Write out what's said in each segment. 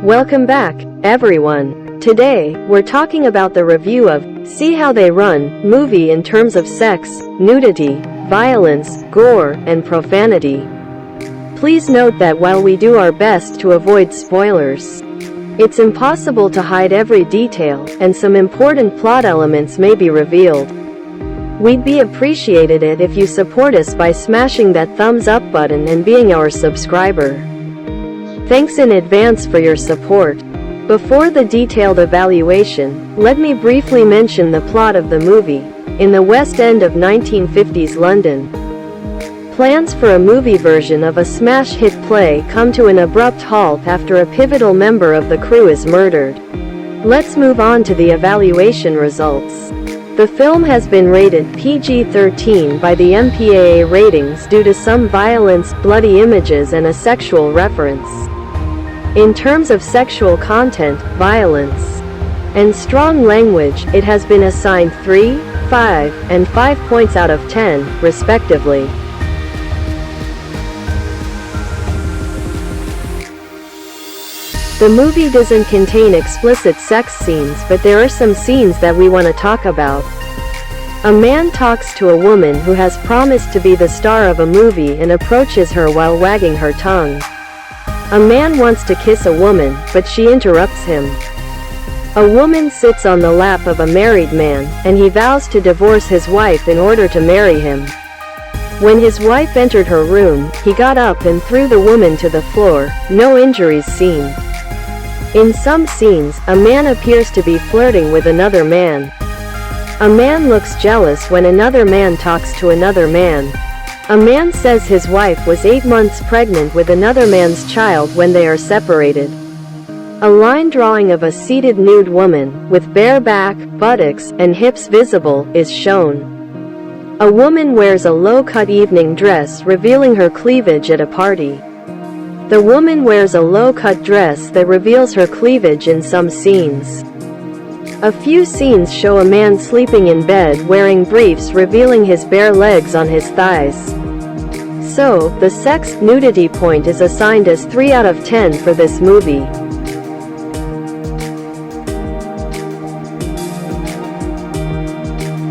Welcome back, everyone. Today, we're talking about the review of See How They Run movie in terms of sex, nudity, violence, gore, and profanity. Please note that while we do our best to avoid spoilers, it's impossible to hide every detail, and some important plot elements may be revealed. We'd be appreciated it if you support us by smashing that thumbs up button and being our subscriber. Thanks in advance for your support. Before the detailed evaluation, let me briefly mention the plot of the movie. In the West End of 1950s London, plans for a movie version of a smash hit play come to an abrupt halt after a pivotal member of the crew is murdered. Let's move on to the evaluation results. The film has been rated PG-13 by the MPAA ratings due to some violence, bloody images, and a sexual reference. In terms of sexual content, violence, and strong language, it has been assigned 3, 5, and 5 points out of 10, respectively. The movie doesn't contain explicit sex scenes, but there are some scenes that we want to talk about. A man talks to a woman who has promised to be the star of a movie and approaches her while wagging her tongue. A man wants to kiss a woman, but she interrupts him. A woman sits on the lap of a married man, and he vows to divorce his wife in order to marry him. When his wife entered her room, he got up and threw the woman to the floor. No injuries seen. In some scenes, a man appears to be flirting with another man. A man looks jealous when another man talks to another man. A man says his wife was 8 months pregnant with another man's child when they are separated. A line drawing of a seated nude woman, with bare back, buttocks, and hips visible, is shown. A woman wears a low-cut evening dress revealing her cleavage at a party. The woman wears a low-cut dress that reveals her cleavage in some scenes. A few scenes show a man sleeping in bed wearing briefs revealing his bare legs on his thighs. So, the sex, nudity point is assigned as 3 out of 10 for this movie.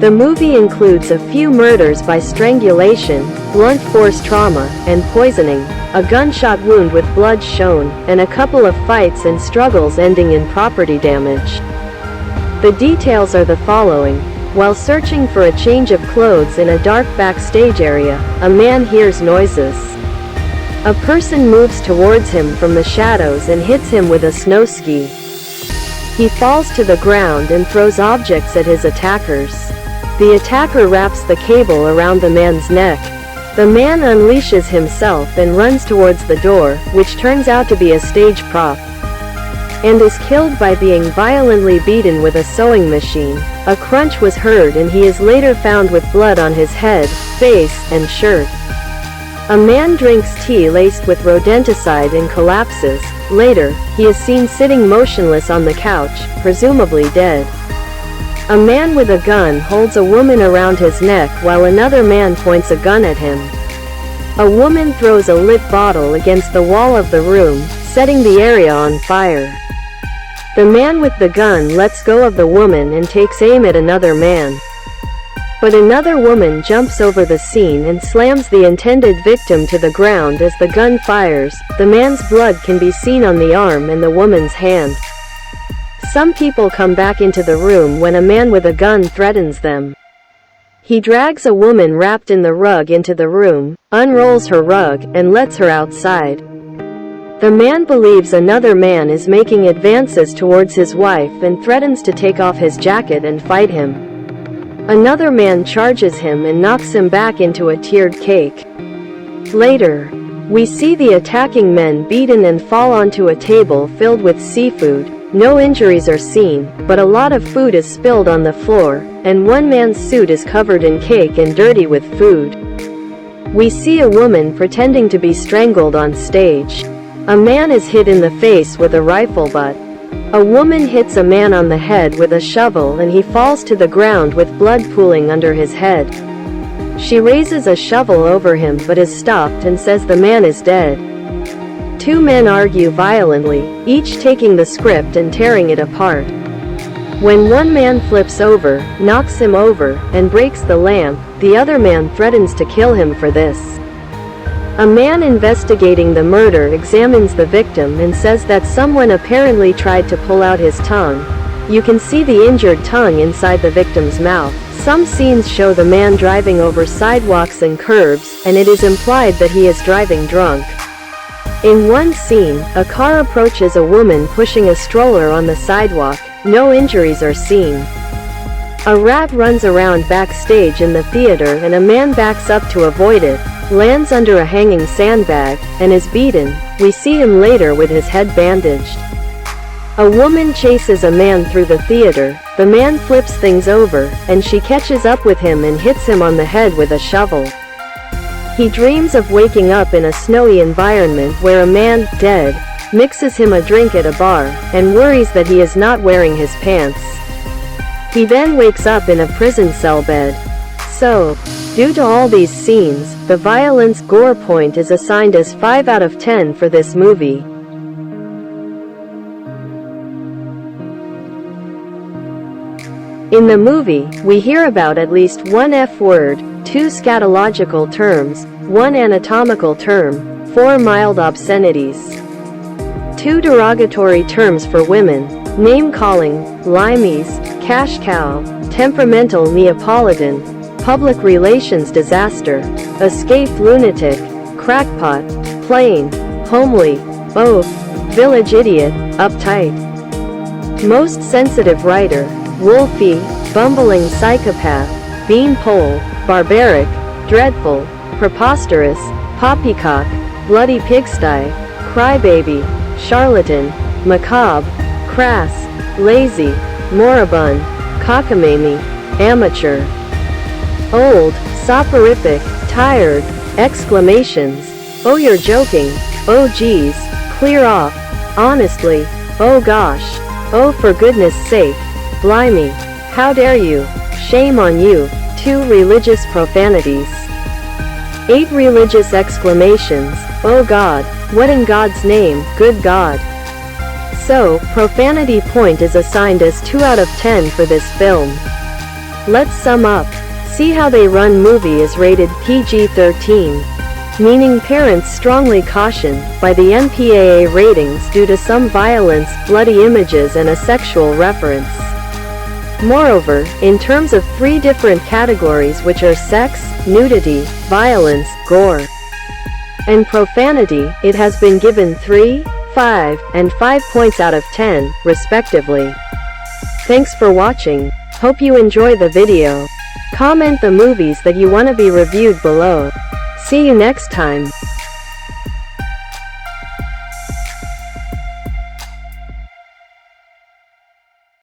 The movie includes a few murders by strangulation, blunt force trauma, and poisoning, a gunshot wound with blood shown, and a couple of fights and struggles ending in property damage. The details are the following. While searching for a change of clothes in a dark backstage area, a man hears noises. A person moves towards him from the shadows and hits him with a snow ski. He falls to the ground and throws objects at his attackers. The attacker wraps the cable around the man's neck. The man unleashes himself and runs towards the door, which turns out to be a stage prop, and is killed by being violently beaten with a sewing machine. A crunch was heard and he is later found with blood on his head, face, and shirt. A man drinks tea laced with rodenticide and collapses. Later, he is seen sitting motionless on the couch, presumably dead. A man with a gun holds a woman around his neck while another man points a gun at him. A woman throws a lit bottle against the wall of the room, setting the area on fire. The man with the gun lets go of the woman and takes aim at another man. But another woman jumps over the scene and slams the intended victim to the ground as the gun fires. The man's blood can be seen on the arm and the woman's hand. Some people come back into the room when a man with a gun threatens them. He drags a woman wrapped in the rug into the room, unrolls her rug, and lets her outside. The man believes another man is making advances towards his wife and threatens to take off his jacket and fight him. Another man charges him and knocks him back into a tiered cake. Later, we see the attacking men beaten and fall onto a table filled with seafood. No injuries are seen, but a lot of food is spilled on the floor, and one man's suit is covered in cake and dirty with food. We see a woman pretending to be strangled on stage. A man is hit in the face with a rifle butt. A woman hits a man on the head with a shovel and he falls to the ground with blood pooling under his head. She raises a shovel over him but is stopped and says the man is dead. Two men argue violently, each taking the script and tearing it apart. When one man flips over, knocks him over, and breaks the lamp, the other man threatens to kill him for this. A man investigating the murder examines the victim and says that someone apparently tried to pull out his tongue. You can see the injured tongue inside the victim's mouth. Some scenes show the man driving over sidewalks and curbs, and it is implied that he is driving drunk. In one scene, a car approaches a woman pushing a stroller on the sidewalk. No injuries are seen. A rat runs around backstage in the theater and a man backs up to avoid it, lands under a hanging sandbag, and is beaten. We see him later with his head bandaged. A woman chases a man through the theater. The man flips things over, and she catches up with him and hits him on the head with a shovel. He dreams of waking up in a snowy environment where a man, dead, mixes him a drink at a bar, and worries that he is not wearing his pants. He then wakes up in a prison cell bed. So, due to all these scenes, the violence gore point is assigned as 5 out of 10 for this movie. In the movie, we hear about at least one F-word, 2 scatological terms, 1 anatomical term, 4 mild obscenities, 2 derogatory terms for women, name-calling, limeys, cash cow, temperamental Neapolitan, public relations disaster, escaped lunatic, crackpot, plain, homely, oaf, village idiot, uptight, most sensitive writer, wolfy, bumbling psychopath, beanpole, barbaric, dreadful, preposterous, poppycock, bloody pigsty, crybaby, charlatan, macabre, crass, lazy, moribund, cockamamie, amateur, old, soporific, tired, exclamations, oh you're joking, oh geez, clear off, honestly, oh gosh, oh for goodness sake, blimey, how dare you, shame on you, 2 religious profanities, 8 religious exclamations, oh God, what in God's name, good God. So, profanity point is assigned as 2 out of 10 for this film. Let's sum up. See How They Run movie is rated PG-13, meaning parents strongly caution by the MPAA ratings due to some violence, bloody images and a sexual reference. Moreover, in terms of 3 different categories which are sex, nudity, violence, gore, and profanity, it has been given 3, 5, and 5 points out of 10, respectively. Thanks for watching. Hope you enjoy the video. Comment the movies that you want to be reviewed below. See you next time.